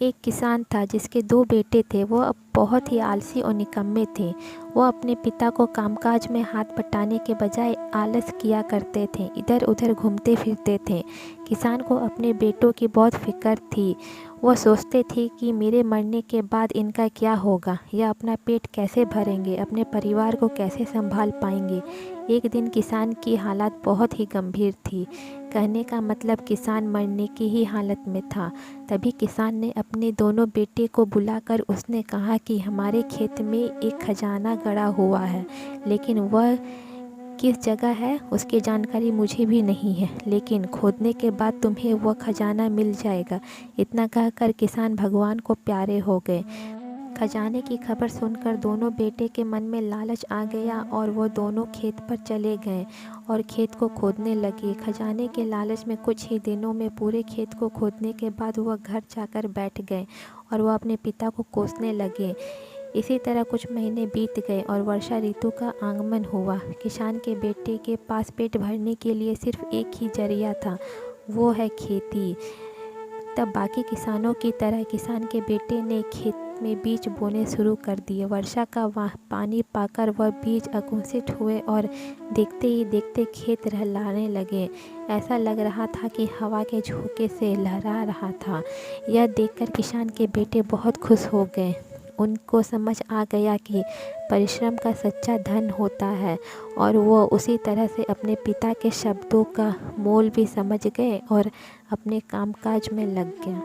एक किसान था जिसके 2 बेटे थे। वो अब बहुत ही आलसी और निकम्मे थे। वो अपने पिता को कामकाज में हाथ बटाने के बजाय आलस किया करते थे, इधर उधर घूमते फिरते थे। किसान को अपने बेटों की बहुत फिक्र थी। वो सोचते थे कि मेरे मरने के बाद इनका क्या होगा, यह अपना पेट कैसे भरेंगे, अपने परिवार को कैसे संभाल पाएंगे। एक दिन किसान की हालत बहुत ही गंभीर थी। कहने का मतलब किसान मरने की ही हालत में था। तभी किसान ने अपने दोनों बेटे को बुलाकर उसने कहा कि हमारे खेत में एक खजाना गड़ा हुआ है, लेकिन वह किस जगह है उसकी जानकारी मुझे भी नहीं है, लेकिन खोदने के बाद तुम्हें वह खजाना मिल जाएगा। इतना कहकर किसान भगवान को प्यारे हो गए। खजाने की खबर सुनकर दोनों बेटे के मन में लालच आ गया और वो दोनों खेत पर चले गए और खेत को खोदने लगे। खजाने के लालच में कुछ ही दिनों में पूरे खेत को खोदने के बाद वह घर जाकर बैठ गए और वह अपने पिता को कोसने लगे। इसी तरह कुछ महीने बीत गए और वर्षा ऋतु का आगमन हुआ। किसान के बेटे के पास पेट भरने के लिए सिर्फ एक ही जरिया था, वो है खेती। तब बाकी किसानों की तरह किसान के बेटे ने खेत में बीज बोने शुरू कर दिए। वर्षा का पानी पाकर वह बीज अंकुरित हुए और देखते ही देखते खेत लहराने लगे। ऐसा लग रहा था कि हवा के झोंके से लहरा रहा था। यह देखकर किसान के बेटे बहुत खुश हो गए। उनको समझ आ गया कि परिश्रम का सच्चा धन होता है और वो उसी तरह से अपने पिता के शब्दों का मोल भी समझ गए और अपने कामकाज में लग गया।